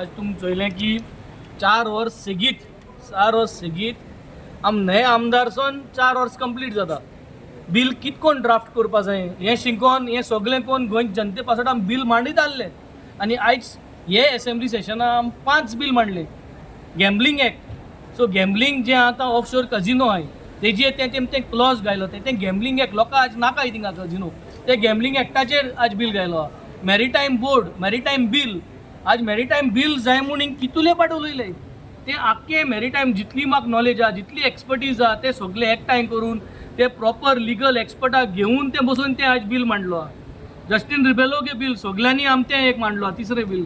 आज तुम चोयलें की 4 वर्स सेगीत आम नये आमदार सोन 4 वर्स कंप्लीट जाता. बिल कितकोन ड्राफ्ट करपा जाय हें शिकोन हें सगळें कोण गोंय जनते पासत आमी बिल मांडीत आसले आनी आयज हे असेंब्ली सेशना आमी 5 बिल मांडले. गॅम्बलिंग एक्ट, सो गॅम्बलिंग जें आतां ऑफशोर कजिनो आहाय तेजे तें क्लॉज घायलो तें गॅम्बलिंग एक्ट लोकां आज नाकाय थिंगा कजिनो ते गॅम्बलिंग एक्टाचेर आज बील घायलो. मॅरिटायम बोर्ड मॅरिटायम बील आज मॅरिटायम बील जाय म्हूण हिंग कितुले पाट उलयले ते आख्खे मॅरिटायम जितली म्हाका नॉलेज आहा जितली एक्सपर्टीज आहा ते सगळे एकठांय करून ते प्रॉपर लिगल एक्सपर्टाक घेवन ते बसून ते आज बील मांडलो. जस्टीन रिबेलोगे बील सगळ्यांनी आम तें एक मांडलो. तिसरें बील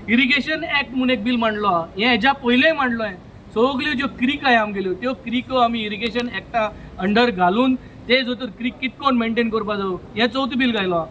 इरिगेशन एक्ट म्हूण एक बील मांडलो. हें हेज्या पयलेंय मांडलो. हांवें सगल्यो ज्यो क्रीक आहाय आमगेल्यो त्यो क्रीको आमी इरिगेशन एक्टा अंडर घालून ते जर क्रीक कितकोन मेंटेन करपा जाय हें चवथी बील घायलो.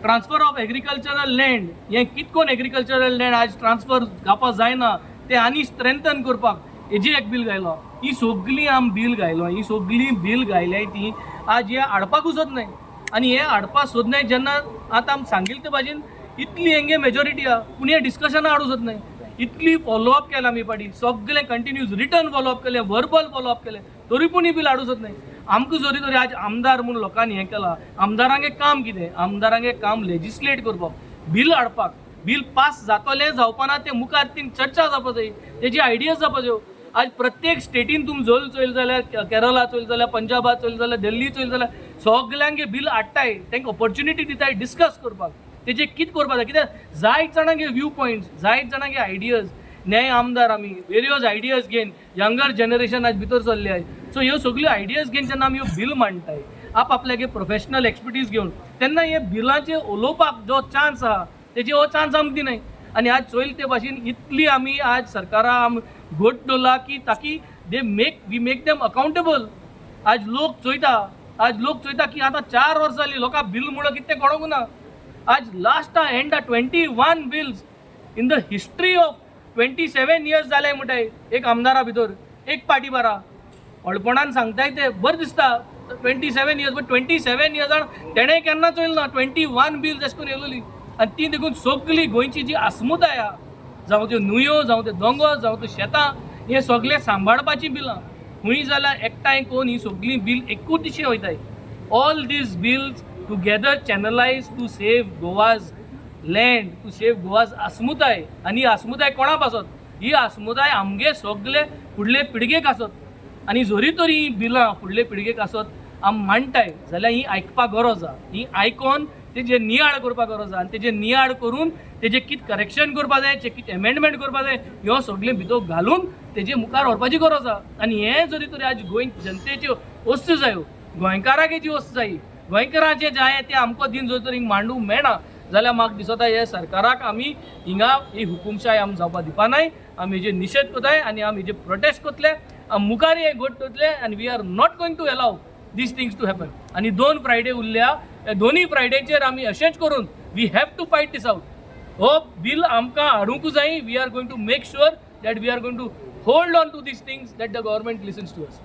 ट्रान्सफर ऑफ एग्रीकल्चरल लँड हें कितकोन एग्रीकल्चरल लँड आज ट्रान्सफर जावपा जायना ते आनी स्ट्रेंथन करपाक हेजी एक बील घायलो. ही सगळीं आम बील घायलो. ही सगळीं बील घायल्याय ती आज हे हाडपाकूच सोदनाय आनी हे हाडपाक सोदनाय जेन्ना आतां आमी सांगिल्ले ते भाशेन इतली हेंगे मेजॉरिटी आहा पूण हे डिस्कशनां हाडूं सोदनाय. इतली फॉलोअप केला आमी पाटी सगळें कंटिन्यूस रिटर्न फॉलोअप केलें वर्बल फॉलोअप केलें तरी पूण ही बील हाडूं सोदनाय. आमकां जरी तरी आज आमदार म्हूण लोकांनी हें केलां. आमदारांगे काम कितें? आमदारांगे काम लेजिस्लेट करपाक बील हाडपाक. बील पास जातलें जावपाना ते मुखार ती चर्चा जावपा जाय तेजी आयडियाज जावपा जायो. आज प्रत्येक स्टेटीन तुमी जर चोयल जाल्यार केरला चोयल जाल्यार पंजाबात चोयल जाल्यार दिल्ली चोयल जाल्यार सगळ्यांगे बील हाडटाय तांकां ऑपॉर्च्युनिटी दिताय डिस्कस करपाक तेजे कितें करपा जाय. कित्याक जायत जाणांगे व्यू पॉयंट्स जायत जाणांगे आयडियाज नये आमदार आमी वेरियस आयडियाज घेवन यंगर जनरेशन आज भितर चल्ले आहाय. सो ह्यो सगळ्यो आयडियाज घेवन जेन्ना आमी ह्यो बील मांडटाय आपल्यागे प्रोफेशनल एक्सपर्टीज घेवन तेन्ना हे बिलांचेर उलोवपाक जो चान्स आहा तेजे हो चान्स आमकां दिनाय. आनी आज चोयल ते भाशेन इतली आमी आज सरकारा घोट दवरला की ताकी वी मेक देम अकाउंटेबल. आज लोक चोयता की आतां 4 वर्स जालीं लोकां बील म्हणून कितें तें कळोंक ना. आज लास्टा एंडा 21 bills in the history of 27 years जाले म्हणटाय एक आमदारा भितर एक पाटी बारा अळपणान सांगताय ते बरें दिसता. 27 इयर्स बट 27 इयर्सान तेणें केन्ना चोयल ना 21 बिल्स अशें करून येयलोली आनी ती देखून सगळी गोंयची जी आसमुदाय आहा जावं त्यो न्हंयो जावं ते दोंगर जावं त्यो शेतां हे सगळे सांबाळपाची बिलां खूंय जाल्यार एकठांय करून ही सगळीं बील एकूच दिशेन वयताय. All these bills together channelise to save Goa's land to save Goa's आसमुदाय. आनी ही आसमुदाय कोणा पासत? ही आसमुदाय आमगे सगळे फुडले पिळगेक आसत आनी जरी तरी ही बिलां फुडले पिळगेक आसत आमी मांडटाय जाल्यार ही आयकपाक गरज आहा. ही आयकोन तेजे नियाळ करपाक गरज आहा आनी तेजे नियाळ करून तेजे कितें करेक्शन करपा जाय कितें एमेंडमेंट करपा जाय ह्यो सगळें भितर घालून तेजे मुखार व्हरपाची गरज आहा. आनी हें जरी तरी आज गोंय जनतेच्यो वस्तू जायो गोंयकारांक जी वस्त जायी गोंयकारांचे जाय ते आमकां दिन जर तरी मांडूंक मेळना जाल्यार म्हाका दिसता हे सरकाराक आमी हिंगा ही हुकुमशाय आमी जावपा दिवपानाय. आमी हेजे निशेध कोताय आनी आमी हेजे प्रोटेस्ट कोतले. आमी मुखार हे घोट दवरतले आनी we are not going to allow these things to happen. आणि 2 फ्रायडे उरल्या दोन्ही फ्रायडेचेर आमी अशेंच करून we have to fight this out. हो बील आमकां हाडूंकूच जाय. We are going to make sure that we are going to hold on to these things that the government listens to us.